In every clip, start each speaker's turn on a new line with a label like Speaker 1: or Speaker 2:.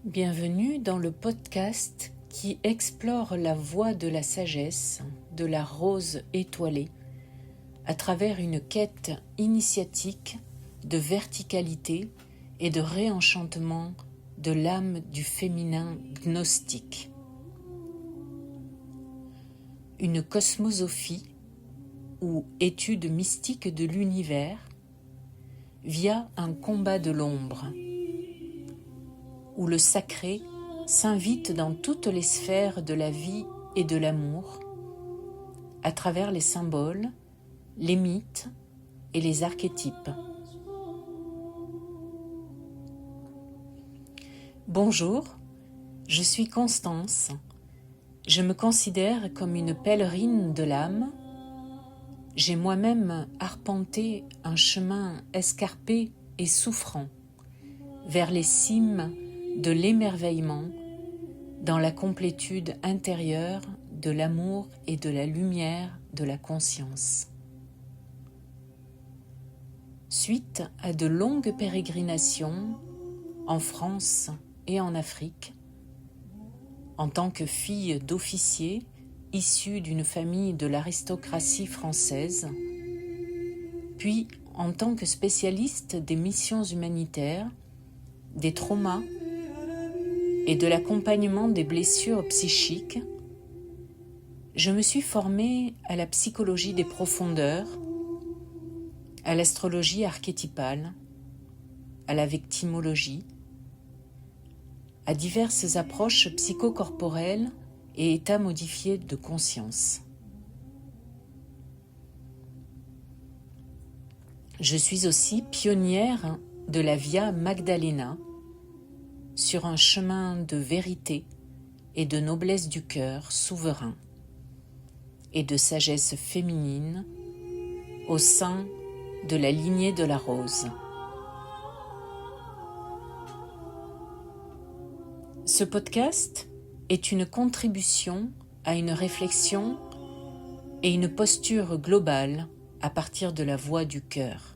Speaker 1: Bienvenue dans le podcast qui explore la voie de la sagesse de la rose étoilée à travers une quête initiatique de verticalité et de réenchantement de l'âme du féminin gnostique. Une cosmosophie ou étude mystique de l'univers via un combat de l'ombre, où le sacré s'invite dans toutes les sphères de la vie et de l'amour, à travers les symboles, les mythes et les archétypes. Bonjour, je suis Constance. Je me considère comme une pèlerine de l'âme. J'ai moi-même arpenté un chemin escarpé et souffrant vers les cimes de l'émerveillement dans la complétude intérieure de l'amour et de la lumière de la conscience. Suite à de longues pérégrinations en France et en Afrique, en tant que fille d'officier issue d'une famille de l'aristocratie française, puis en tant que spécialiste des missions humanitaires, des traumas et de l'accompagnement des blessures psychiques, je me suis formée à la psychologie des profondeurs, à l'astrologie archétypale, à la victimologie, à diverses approches psychocorporelles et états modifiés de conscience. Je suis aussi pionnière de la Via Magdalena sur un chemin de vérité et de noblesse du cœur souverain et de sagesse féminine au sein de la lignée de la rose. Ce podcast est une contribution à une réflexion et une posture globale à partir de la voix du cœur.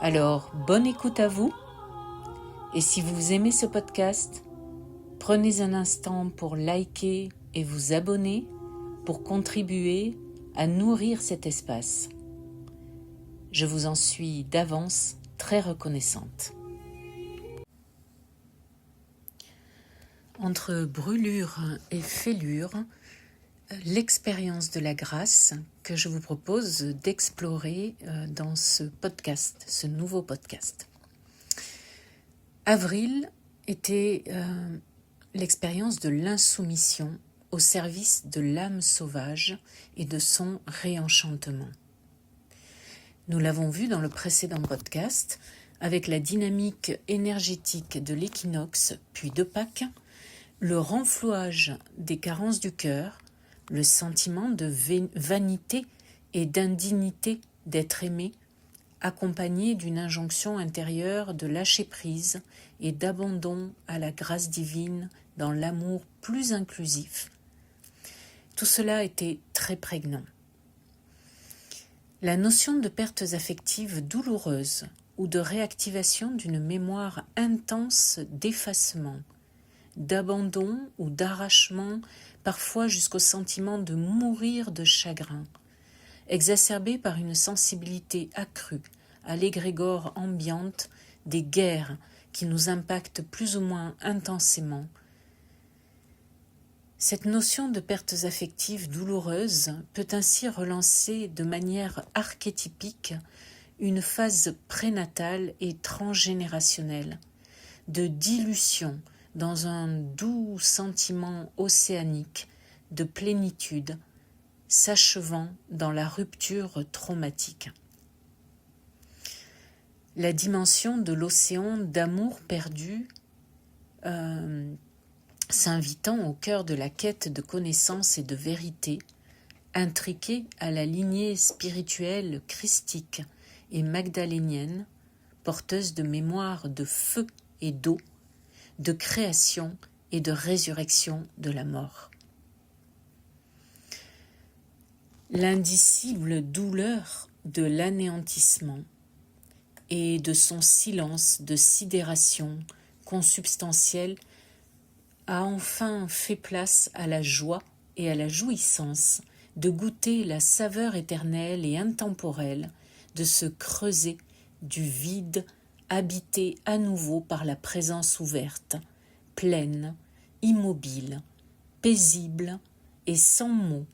Speaker 1: Alors, bonne écoute à vous, et si vous aimez ce podcast, prenez un instant pour liker et vous abonner pour contribuer à nourrir cet espace. Je vous en suis d'avance très reconnaissante. Entre brûlure et fêlure, l'expérience de la grâce que je vous propose d'explorer dans ce podcast, ce nouveau podcast. Avril était l'expérience de l'insoumission au service de l'âme sauvage et de son réenchantement. Nous l'avons vu dans le précédent podcast avec la dynamique énergétique de l'équinoxe puis de Pâques, le renflouage des carences du cœur, le sentiment de vanité et d'indignité d'être aimé, accompagné d'une injonction intérieure de lâcher prise et d'abandon à la grâce divine dans l'amour plus inclusif. Tout cela était très prégnant. La notion de pertes affectives douloureuses ou de réactivation d'une mémoire intense d'effacement, d'abandon ou d'arrachement, parfois jusqu'au sentiment de mourir de chagrin, exacerbé par une sensibilité accrue à l'égrégore ambiante des guerres qui nous impactent plus ou moins intensément. Cette notion de pertes affectives douloureuses peut ainsi relancer de manière archétypique une phase prénatale et transgénérationnelle de dilution dans un doux sentiment océanique de plénitude, s'achevant dans la rupture traumatique. La dimension de l'océan d'amour perdu, s'invitant au cœur de la quête de connaissance et de vérité, intriquée à la lignée spirituelle christique et magdalénienne, porteuse de mémoire de feu et d'eau, de création et de résurrection de la mort. L'indicible douleur de l'anéantissement et de son silence de sidération consubstantielle a enfin fait place à la joie et à la jouissance de goûter la saveur éternelle et intemporelle de se creuser du vide habité à nouveau par la présence ouverte, pleine, immobile, paisible et sans mots,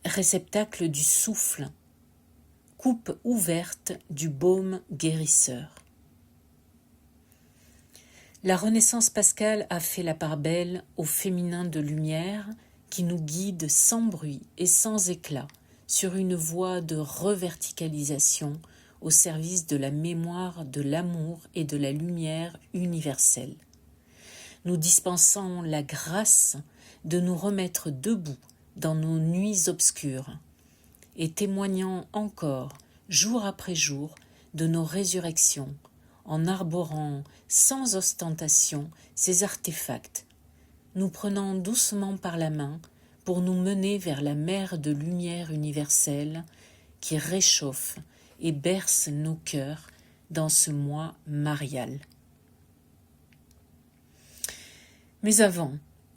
Speaker 1: réceptacle du souffle, coupe ouverte du baume guérisseur. La Renaissance pascale a fait la part belle au féminin de lumière qui nous guide sans bruit et sans éclat sur une voie de reverticalisation au service de la mémoire de l'amour et de la lumière universelle, nous dispensant la grâce de nous remettre debout dans nos nuits obscures et témoignant encore, jour après jour, de nos résurrections, en arborant sans ostentation ces artefacts, nous prenant doucement par la main pour nous mener vers la mer de lumière universelle qui réchauffe et berce nos cœurs dans ce mois marial. Mais avant,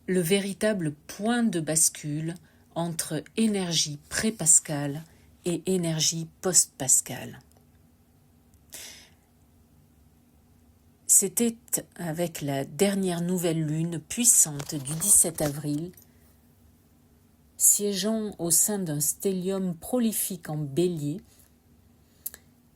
Speaker 1: le véritable point de bascule entre énergie pré-pascale et énergie post-pascale. C'était avec la dernière nouvelle lune puissante du 17 avril, siégeant au sein d'un stellium prolifique en bélier,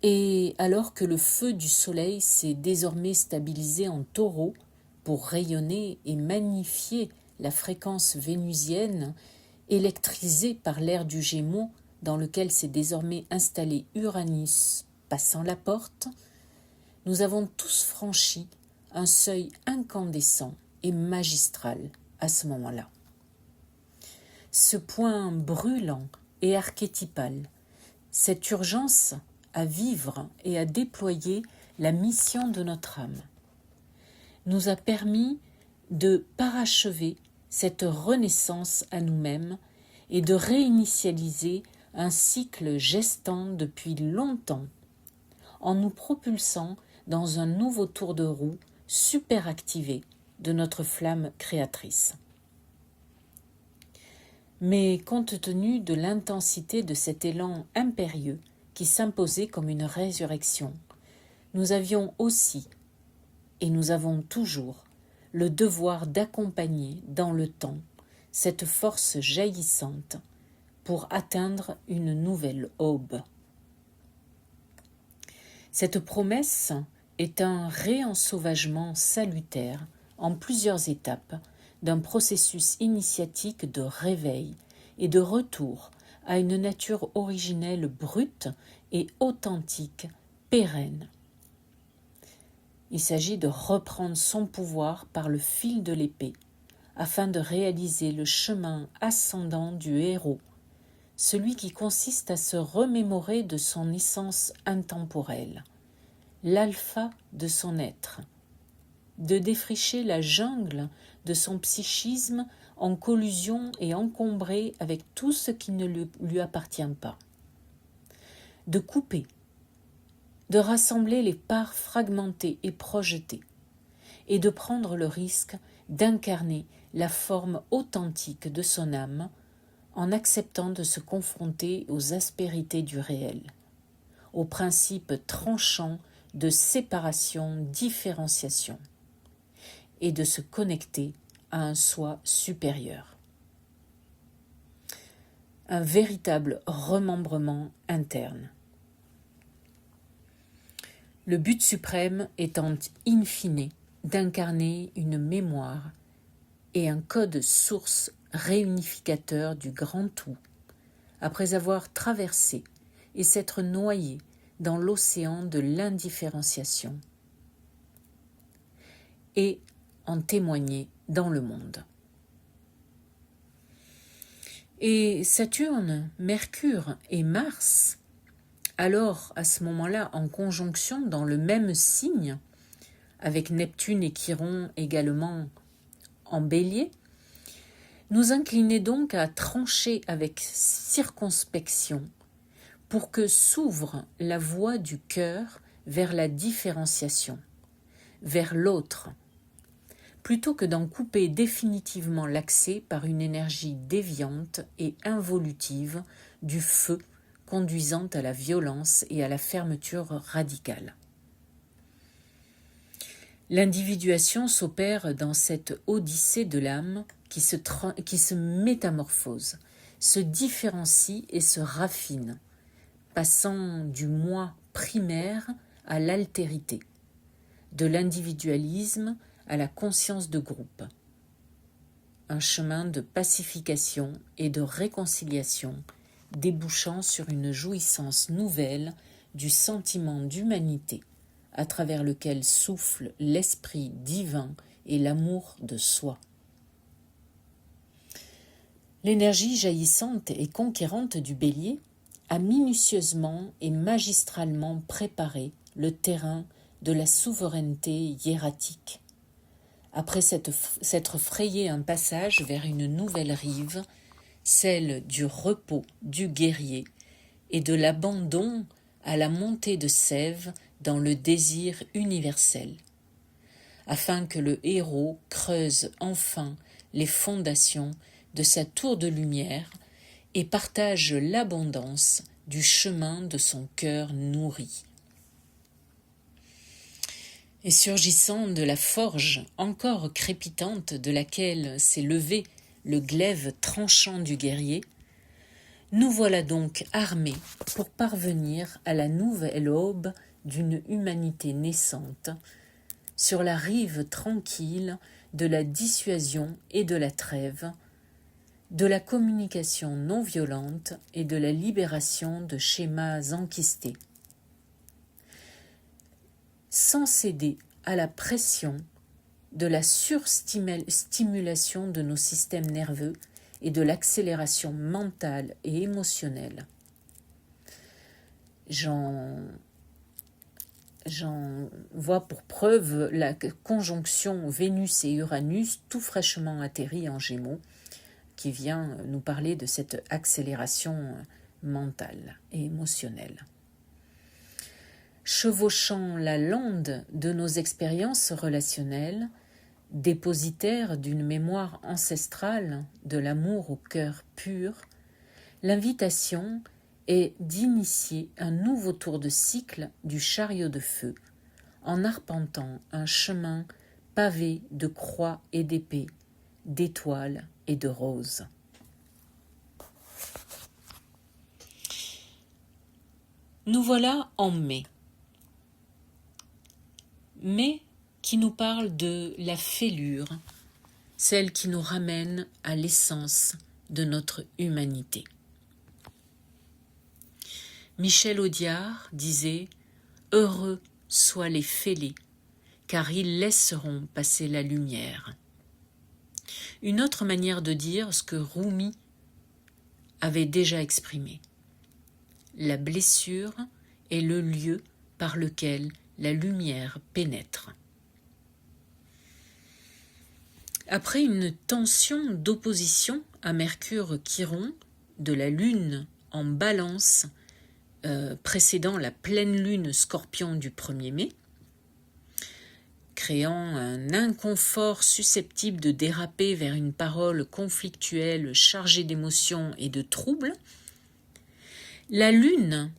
Speaker 1: et alors que le feu du soleil s'est désormais stabilisé en taureau pour rayonner et magnifier la fréquence vénusienne électrisée par l'air du Gémeaux dans lequel s'est désormais installé Uranus passant la porte, nous avons tous franchi un seuil incandescent et magistral à ce moment-là. Ce point brûlant et archétypal, cette urgence à vivre et à déployer la mission de notre âme, nous a permis de parachever cette renaissance à nous-mêmes et de réinitialiser un cycle gestant depuis longtemps, en nous propulsant dans un nouveau tour de roue superactivé de notre flamme créatrice. Mais compte tenu de l'intensité de cet élan impérieux qui s'imposait comme une résurrection, nous avions aussi, et nous avons toujours, le devoir d'accompagner dans le temps cette force jaillissante pour atteindre une nouvelle aube. Cette promesse est un réensauvagement salutaire en plusieurs étapes d'un processus initiatique de réveil et de retour à une nature originelle brute et authentique, pérenne. Il s'agit de reprendre son pouvoir par le fil de l'épée, afin de réaliser le chemin ascendant du héros, celui qui consiste à se remémorer de son essence intemporelle, l'alpha de son être, de défricher la jungle de son psychisme en collusion et encombré avec tout ce qui ne lui appartient pas, de couper, de rassembler les parts fragmentées et projetées, et de prendre le risque d'incarner la forme authentique de son âme en acceptant de se confronter aux aspérités du réel, aux principes tranchants de séparation-différenciation, et de se connecter à un soi supérieur. Un véritable remembrement interne. Le but suprême étant in fine d'incarner une mémoire et un code source réunificateur du grand tout, après avoir traversé et s'être noyé dans l'océan de l'indifférenciation, et en témoigner dans le monde. Et Saturne, Mercure et Mars, alors à ce moment-là en conjonction dans le même signe, avec Neptune et Chiron également en Bélier, nous inclinaient donc à trancher avec circonspection pour que s'ouvre la voie du cœur vers la différenciation, vers l'autre, plutôt que d'en couper définitivement l'accès par une énergie déviante et involutive du feu conduisant à la violence et à la fermeture radicale. L'individuation s'opère dans cette odyssée de l'âme qui se métamorphose, se différencie et se raffine, passant du moi primaire à l'altérité, de l'individualisme à la conscience de groupe. Un chemin de pacification et de réconciliation débouchant sur une jouissance nouvelle du sentiment d'humanité à travers lequel souffle l'esprit divin et l'amour de soi. L'énergie jaillissante et conquérante du Bélier a minutieusement et magistralement préparé le terrain de la souveraineté hiératique. Après s'être frayé un passage vers une nouvelle rive, celle du repos du guerrier et de l'abandon à la montée de sève dans le désir universel, afin que le héros creuse enfin les fondations de sa tour de lumière et partage l'abondance du chemin de son cœur nourri. Et surgissant de la forge encore crépitante de laquelle s'est levé le glaive tranchant du guerrier, nous voilà donc armés pour parvenir à la nouvelle aube d'une humanité naissante, sur la rive tranquille de la dissuasion et de la trêve, de la communication non violente et de la libération de schémas enquistés. Sans céder à la pression de la surstimulation de nos systèmes nerveux et de l'accélération mentale et émotionnelle. J'en vois pour preuve la conjonction Vénus et Uranus tout fraîchement atterri en Gémeaux, qui vient nous parler de cette accélération mentale et émotionnelle. Chevauchant la lande de nos expériences relationnelles, dépositaire d'une mémoire ancestrale de l'amour au cœur pur, l'invitation est d'initier un nouveau tour de cycle du chariot de feu, en arpentant un chemin pavé de croix et d'épées, d'étoiles et de roses. Nous voilà en mai. Mai qui nous parle de la fêlure, celle qui nous ramène à l'essence de notre humanité. Michel Audiard disait « Heureux soient les fêlés, car ils laisseront passer la lumière ». Une autre manière de dire ce que Rumi avait déjà exprimé. La blessure est le lieu par lequel la lumière pénètre. Après une tension d'opposition à Mercure-Chiron de la Lune en Balance précédant la pleine lune Scorpion du 1er mai, créant un inconfort susceptible de déraper vers une parole conflictuelle chargée d'émotions et de troubles, la Lune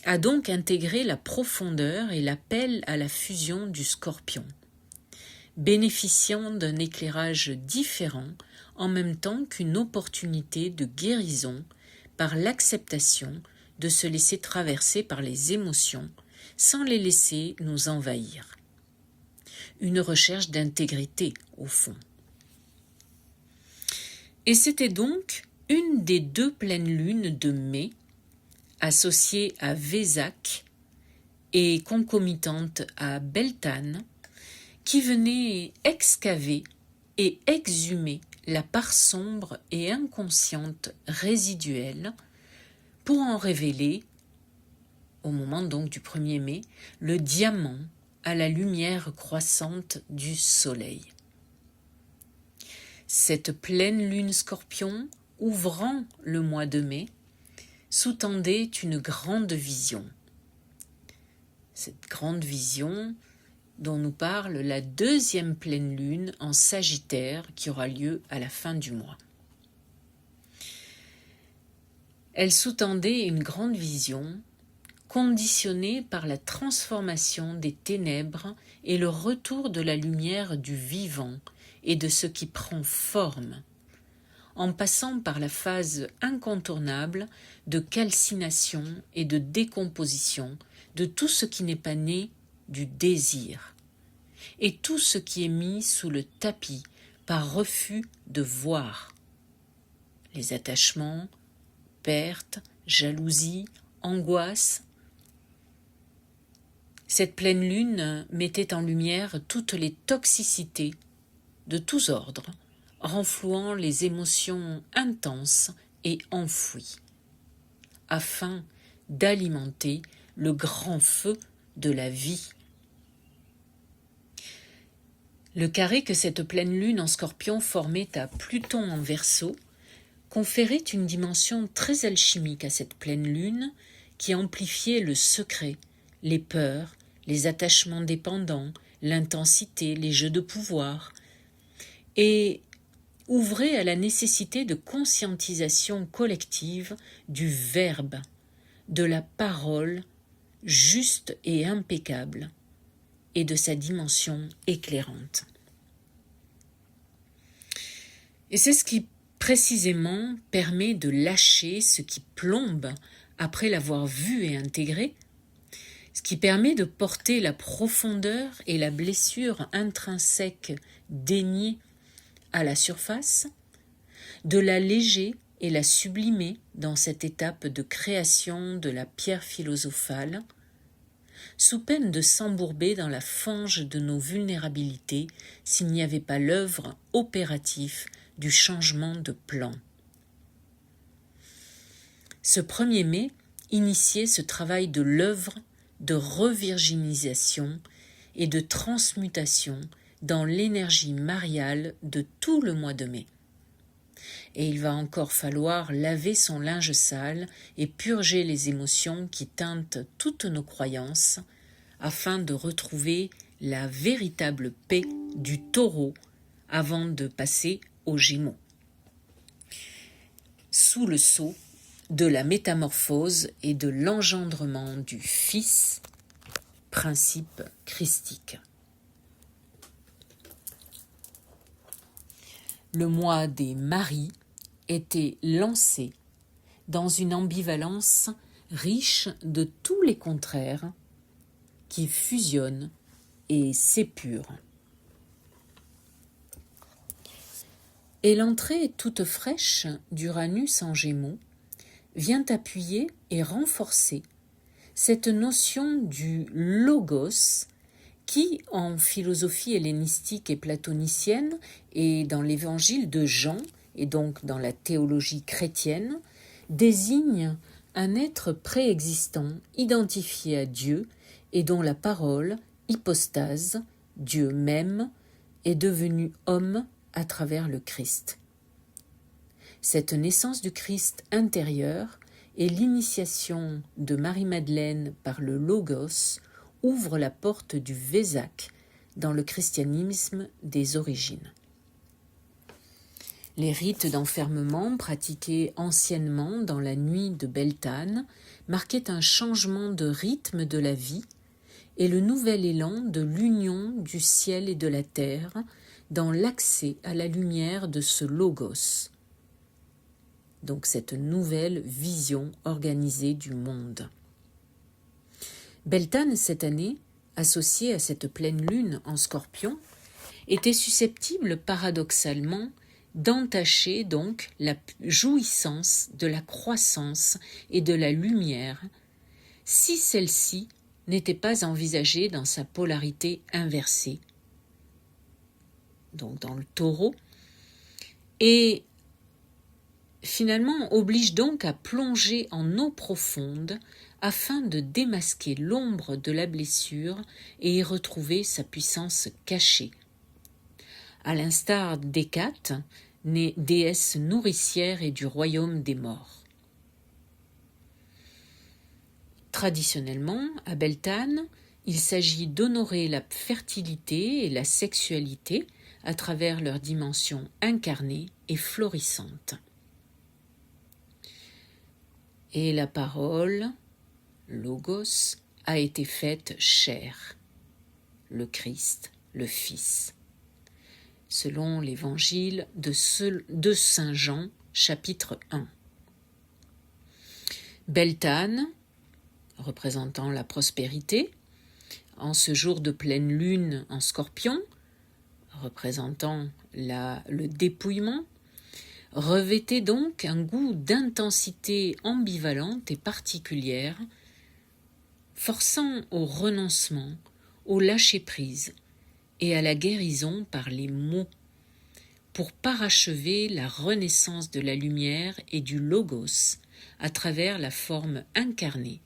Speaker 1: a donc intégré la profondeur et l'appel à la fusion du Scorpion, bénéficiant d'un éclairage différent en même temps qu'une opportunité de guérison par l'acceptation de se laisser traverser par les émotions sans les laisser nous envahir. Une recherche d'intégrité, au fond. Et c'était donc une des 2 pleines lunes de mai, associée à Vésac et concomitante à Beltane, qui venait excaver et exhumer la part sombre et inconsciente résiduelle pour en révéler, au moment donc du 1er mai, le diamant à la lumière croissante du soleil. Cette pleine lune Scorpion, ouvrant le mois de mai, sous-tendait une grande vision. cette grande vision dont nous parle la deuxième pleine lune en Sagittaire qui aura lieu à la fin du mois. Elle sous-tendait une grande vision conditionnée par la transformation des ténèbres et le retour de la lumière du vivant et de ce qui prend forme, en passant par la phase incontournable de calcination et de décomposition de tout ce qui n'est pas né du désir, et tout ce qui est mis sous le tapis par refus de voir. Les attachements, pertes, jalousie, angoisse. Cette pleine lune mettait en lumière toutes les toxicités de tous ordres, renflouant les émotions intenses et enfouies, afin d'alimenter le grand feu de la vie. Le carré que cette pleine lune en Scorpion formait à Pluton en Verseau conférait une dimension très alchimique à cette pleine lune qui amplifiait le secret, les peurs, les attachements dépendants, l'intensité, les jeux de pouvoir, et ouvrait à la nécessité de conscientisation collective du verbe, de la parole juste et impeccable, et de sa dimension éclairante. Et c'est ce qui précisément permet de lâcher ce qui plombe après l'avoir vu et intégré, ce qui permet de porter la profondeur et la blessure intrinsèque déniée à la surface, de l'alléger et la sublimer dans cette étape de création de la pierre philosophale, sous peine de s'embourber dans la fange de nos vulnérabilités s'il n'y avait pas l'œuvre opérative du changement de plan. Ce 1er mai initiait ce travail de l'œuvre de revirginisation et de transmutation dans l'énergie mariale de tout le mois de mai. Et il va encore falloir laver son linge sale et purger les émotions qui teintent toutes nos croyances afin de retrouver la véritable paix du Taureau avant de passer aux Gémeaux, sous le sceau de la métamorphose et de l'engendrement du Fils, principe christique. Le mois des maris était lancé dans une ambivalence riche de tous les contraires qui fusionnent et s'épurent. Et l'entrée toute fraîche d'Uranus en Gémeaux vient appuyer et renforcer cette notion du logos qui, en philosophie hellénistique et platonicienne et dans l'évangile de Jean, et donc dans la théologie chrétienne, désigne un être préexistant identifié à Dieu et dont la parole, hypostase, Dieu même, est devenu homme à travers le Christ. Cette naissance du Christ intérieur et l'initiation de Marie-Madeleine par le Logos ouvre la porte du Vésac dans le christianisme des origines. Les rites d'enfermement pratiqués anciennement dans la nuit de Beltane marquaient un changement de rythme de la vie et le nouvel élan de l'union du ciel et de la terre dans l'accès à la lumière de ce Logos. Donc cette nouvelle vision organisée du monde. Beltane, cette année, associée à cette pleine lune en Scorpion, était susceptible paradoxalement d'entacher donc la jouissance de la croissance et de la lumière si celle-ci n'était pas envisagée dans sa polarité inversée, donc dans le Taureau, et finalement oblige donc à plonger en eau profonde afin de démasquer l'ombre de la blessure et y retrouver sa puissance cachée. À l'instar d'Hécate, née déesse nourricière et du royaume des morts. Traditionnellement, à Beltane, Il s'agit d'honorer la fertilité et la sexualité à travers leur dimension incarnée et florissante. Et la parole, Logos, a été faite chair, le Christ, le Fils, selon l'évangile de Saint Jean, chapitre 1. Beltane, représentant la prospérité, en ce jour de pleine lune en Scorpion, représentant le dépouillement, revêtait donc un goût d'intensité ambivalente et particulière, forçant au renoncement, au lâcher-prise et à la guérison par les mots, pour parachever la renaissance de la lumière et du Logos à travers la forme incarnée,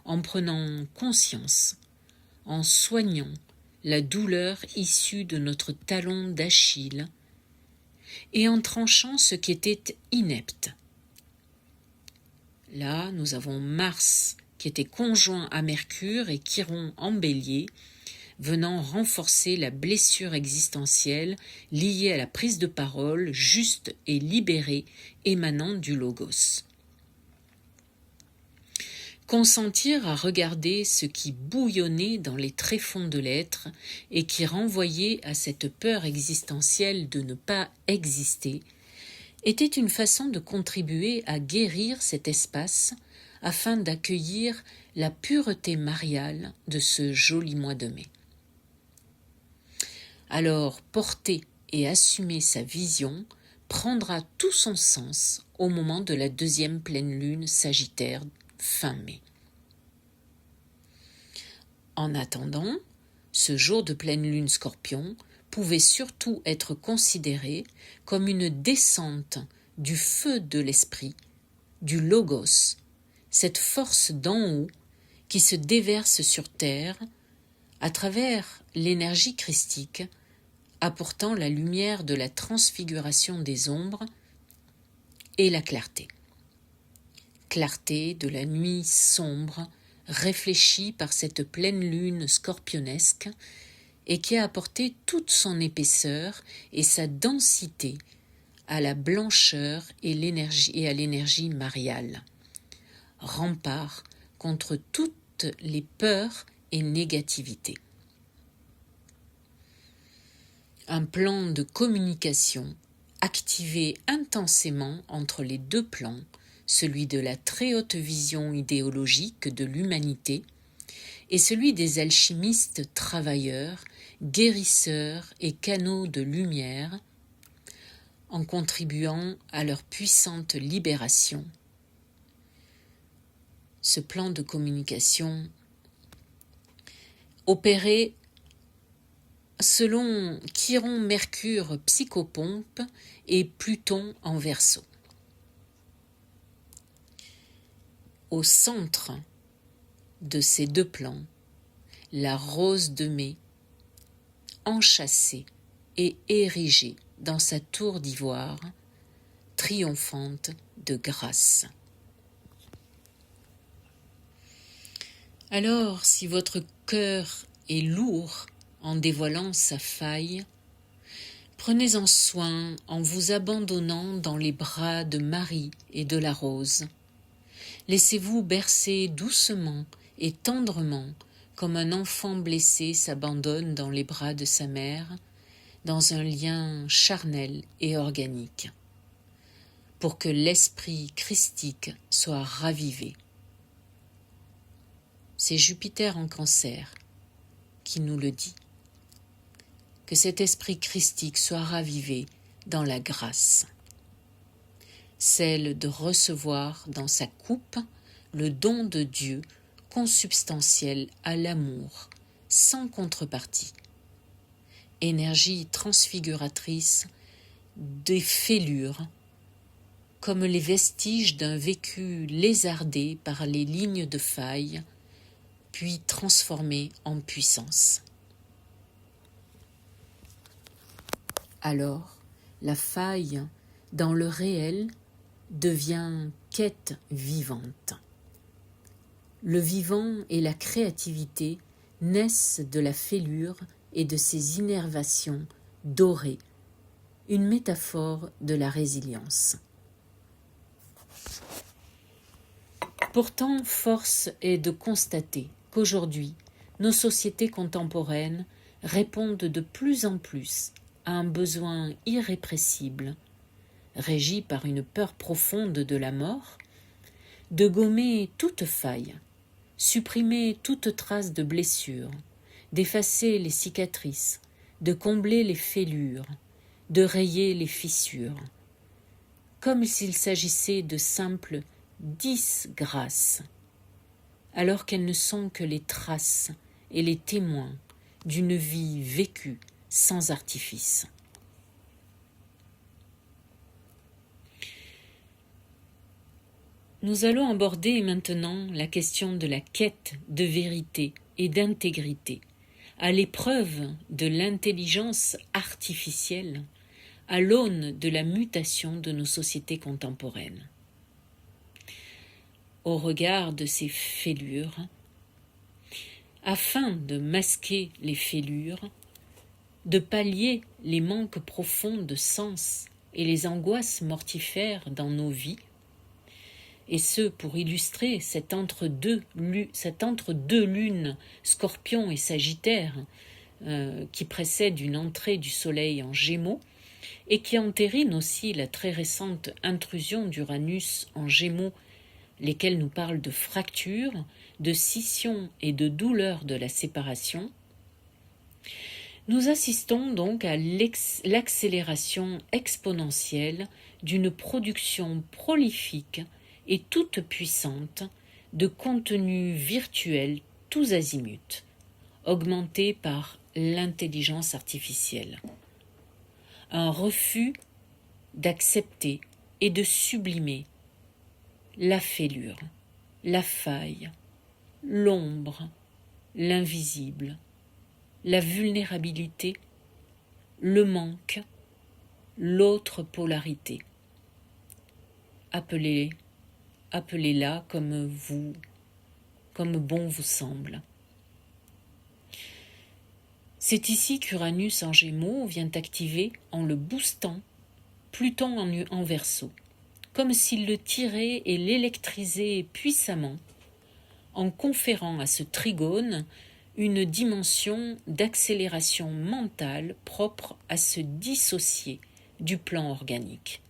Speaker 1: en prenant conscience, en soignant la douleur issue de notre talon d'Achille et en tranchant ce qui était inepte. Là, nous avons Mars qui était conjoint à Mercure et Chiron en Bélier, venant renforcer la blessure existentielle liée à la prise de parole juste et libérée émanant du Logos. Consentir à regarder ce qui bouillonnait dans les tréfonds de l'être et qui renvoyait à cette peur existentielle de ne pas exister, était une façon de contribuer à guérir cet espace afin d'accueillir la pureté mariale de ce joli mois de mai. Alors, porter et assumer sa vision prendra tout son sens au moment de la deuxième pleine lune Sagittaire fin mai. En attendant, ce jour de pleine lune Scorpion pouvait surtout être considéré comme une descente du feu de l'esprit, du Logos, cette force d'en haut qui se déverse sur terre à travers l'énergie christique, apportant la lumière de la transfiguration des ombres et la clarté. Clarté de la nuit sombre, réfléchie par cette pleine lune scorpionesque et qui a apporté toute son épaisseur et sa densité à la blancheur et à l'énergie mariale, rempart contre toutes les peurs et négativités. Un plan de communication activé intensément entre les deux plans, celui de la très haute vision idéologique de l'humanité et celui des alchimistes travailleurs, guérisseurs et canaux de lumière, en contribuant à leur puissante libération. Ce plan de communication opéré selon Chiron Mercure psychopompe et Pluton en Verseau. Au centre de ces deux plans, la rose de mai, enchâssée et érigée dans sa tour d'ivoire, triomphante de grâce. Alors, si votre cœur est lourd en dévoilant sa faille, prenez-en soin en vous abandonnant dans les bras de Marie et de la rose. Laissez-vous bercer doucement et tendrement comme un enfant blessé s'abandonne dans les bras de sa mère, dans un lien charnel et organique, pour que l'esprit christique soit ravivé. C'est Jupiter en Cancer qui nous le dit. Que cet esprit christique soit ravivé dans la grâce, celle de recevoir dans sa coupe le don de Dieu consubstantiel à l'amour, sans contrepartie. Énergie transfiguratrice des fêlures, comme les vestiges d'un vécu lézardé par les lignes de faille, puis transformé en puissance. Alors, la faille dans le réel devient quête vivante. Le vivant et la créativité naissent de la fêlure et de ses innervations dorées, une métaphore de la résilience. Pourtant, force est de constater qu'aujourd'hui, nos sociétés contemporaines répondent de plus en plus à un besoin irrépressible, régi par une peur profonde de la mort, de gommer toute faille, supprimer toute trace de blessure, d'effacer les cicatrices, de combler les fêlures, de rayer les fissures, comme s'il s'agissait de simples disgrâces, alors qu'elles ne sont que les traces et les témoins d'une vie vécue sans artifice. Nous allons aborder maintenant la question de la quête de vérité et d'intégrité, à l'épreuve de l'intelligence artificielle, à l'aune de la mutation de nos sociétés contemporaines. Au regard de ces fêlures, afin de masquer les fêlures, de pallier les manques profonds de sens et les angoisses mortifères dans nos vies, et ce pour illustrer cet entre-deux lunes, Scorpion et Sagittaire, qui précède une entrée du Soleil en Gémeaux, et qui entérine aussi la très récente intrusion d'Uranus en Gémeaux, lesquels nous parlent de fractures, de scission et de douleur de la séparation. Nous assistons donc à l'accélération exponentielle d'une production prolifique et toute puissante de contenus virtuels tous azimuts, augmentés par l'intelligence artificielle. Un refus d'accepter et de sublimer la fêlure, la faille, l'ombre, l'invisible, la vulnérabilité, le manque, l'autre polarité. Appelez-la comme bon vous semble. C'est ici qu'Uranus en Gémeaux vient activer, en le boostant, Pluton en Verseau, comme s'il le tirait et l'électrisait puissamment, en conférant à ce trigone une dimension d'accélération mentale propre à se dissocier du plan organique.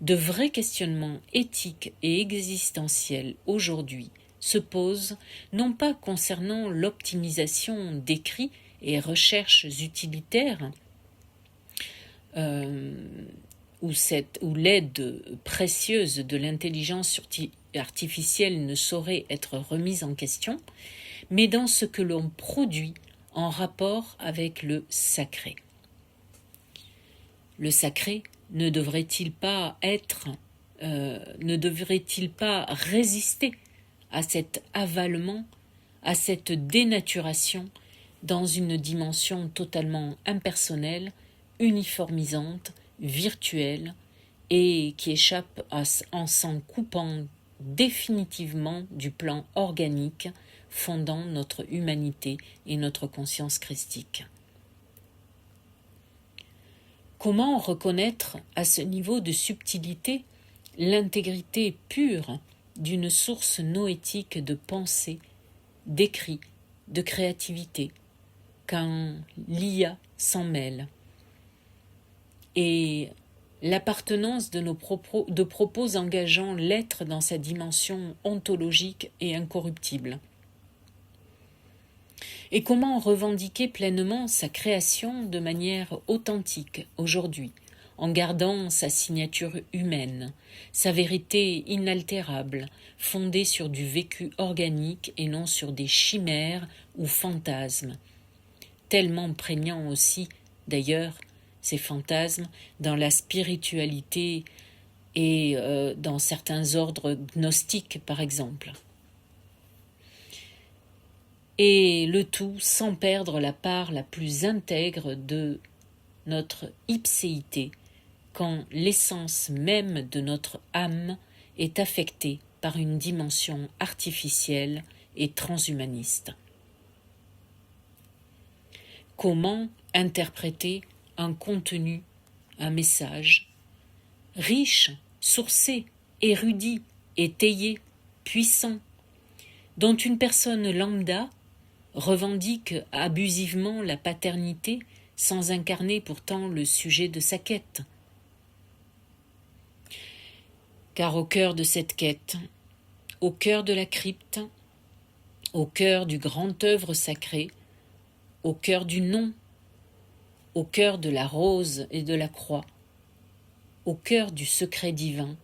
Speaker 1: De vrais questionnements éthiques et existentiels aujourd'hui se posent non pas concernant l'optimisation d'écrits et recherches utilitaires, où l'aide précieuse de l'intelligence artificielle ne saurait être remise en question, mais dans ce que l'on produit en rapport avec le sacré. Le sacré ne devrait-il pas résister à cet avalement, à cette dénaturation dans une dimension totalement impersonnelle, uniformisante, virtuelle et qui échappe en s'en coupant définitivement du plan organique fondant notre humanité et notre conscience christique. Comment reconnaître à ce niveau de subtilité l'intégrité pure d'une source noétique de pensée, d'écrit, de créativité, quand l'IA s'en mêle, et l'appartenance de propos engageant l'être dans sa dimension ontologique et incorruptible. Et comment revendiquer pleinement sa création de manière authentique aujourd'hui, en gardant sa signature humaine, sa vérité inaltérable, fondée sur du vécu organique et non sur des chimères ou fantasmes, tellement prégnants aussi, d'ailleurs, ces fantasmes, dans la spiritualité et dans certains ordres gnostiques, par exemple. Et le tout sans perdre la part la plus intègre de notre ipséité, quand l'essence même de notre âme est affectée par une dimension artificielle et transhumaniste. Comment interpréter un contenu, un message, riche, sourcé, érudit, étayé, puissant, dont une personne lambda revendique abusivement la paternité sans incarner pourtant le sujet de sa quête. Car au cœur de cette quête, au cœur de la crypte, au cœur du grand œuvre sacré, au cœur du nom, au cœur de la rose et de la croix, au cœur du secret divin,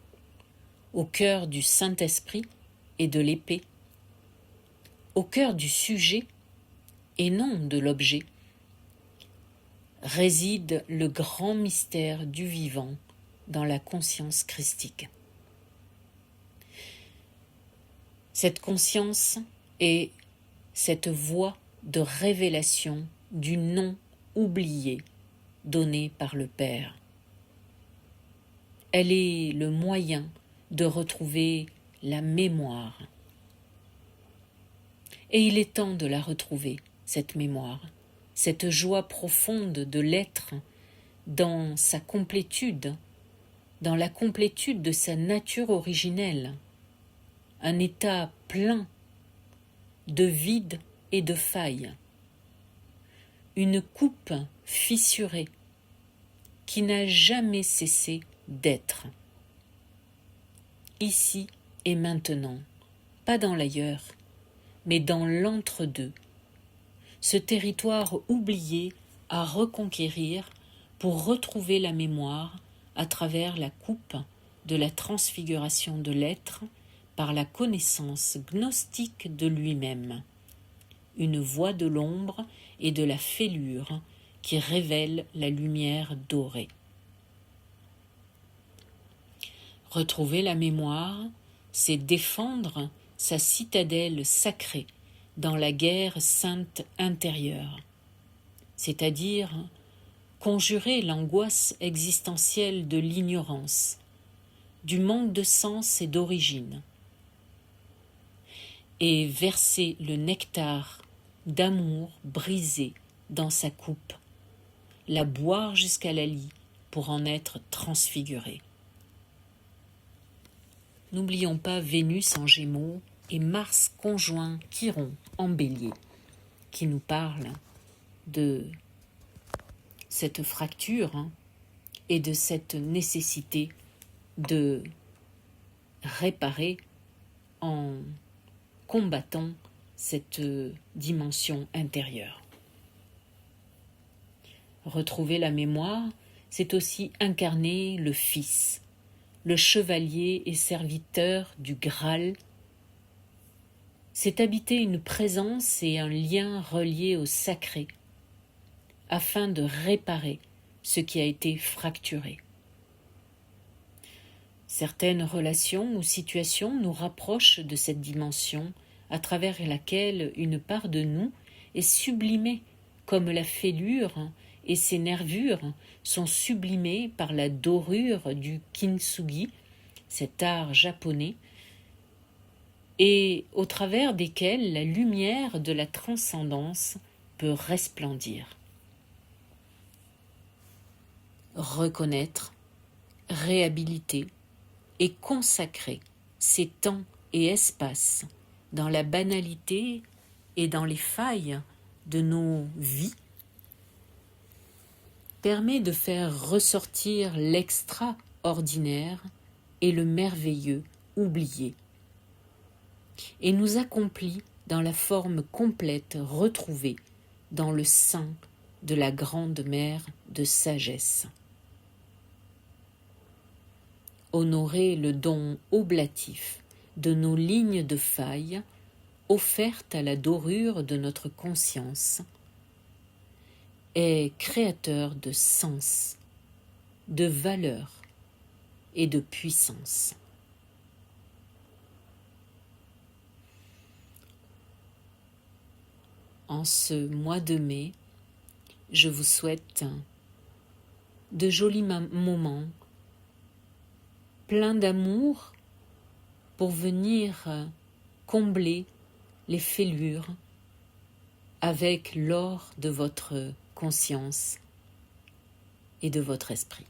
Speaker 1: au cœur du Saint-Esprit et de l'épée, au cœur du sujet et non de l'objet, réside le grand mystère du vivant dans la conscience christique. Cette conscience est cette voie de révélation du nom oublié donné par le Père. Elle est le moyen de retrouver la mémoire. Et il est temps de la retrouver, cette mémoire, cette joie profonde de l'être dans sa complétude, dans la complétude de sa nature originelle, un état plein de vide et de failles, une coupe fissurée qui n'a jamais cessé d'être. Ici et maintenant, pas dans l'ailleurs, mais dans l'entre-deux, ce territoire oublié à reconquérir pour retrouver la mémoire à travers la coupe de la transfiguration de l'être par la connaissance gnostique de lui-même, une voie de l'ombre et de la fêlure qui révèle la lumière dorée. Retrouver la mémoire, c'est défendre sa citadelle sacrée dans la guerre sainte intérieure, c'est-à-dire conjurer l'angoisse existentielle de l'ignorance, du manque de sens et d'origine, et verser le nectar d'amour brisé dans sa coupe, la boire jusqu'à la lie pour en être transfiguré. N'oublions pas Vénus en Gémeaux et Mars conjoint Chiron en Bélier, qui nous parle de cette fracture et de cette nécessité de réparer en combattant cette dimension intérieure. Retrouver la mémoire, c'est aussi incarner le Fils, le chevalier et serviteur du Graal. C'est habiter une présence et un lien reliés au sacré, afin de réparer ce qui a été fracturé. Certaines relations ou situations nous rapprochent de cette dimension à travers laquelle une part de nous est sublimée, comme la fêlure et ses nervures sont sublimées par la dorure du kintsugi, cet art japonais, et au travers desquels la lumière de la transcendance peut resplendir. Reconnaître, réhabiliter et consacrer ces temps et espaces dans la banalité et dans les failles de nos vies permet de faire ressortir l'extraordinaire et le merveilleux oublié et nous accomplit dans la forme complète retrouvée dans le sein de la grande mère de sagesse. Honorer le don oblatif de nos lignes de faille offertes à la dorure de notre conscience est créateur de sens, de valeur et de puissance. En ce mois de mai, je vous souhaite de jolis moments pleins d'amour pour venir combler les fêlures avec l'or de votre conscience et de votre esprit.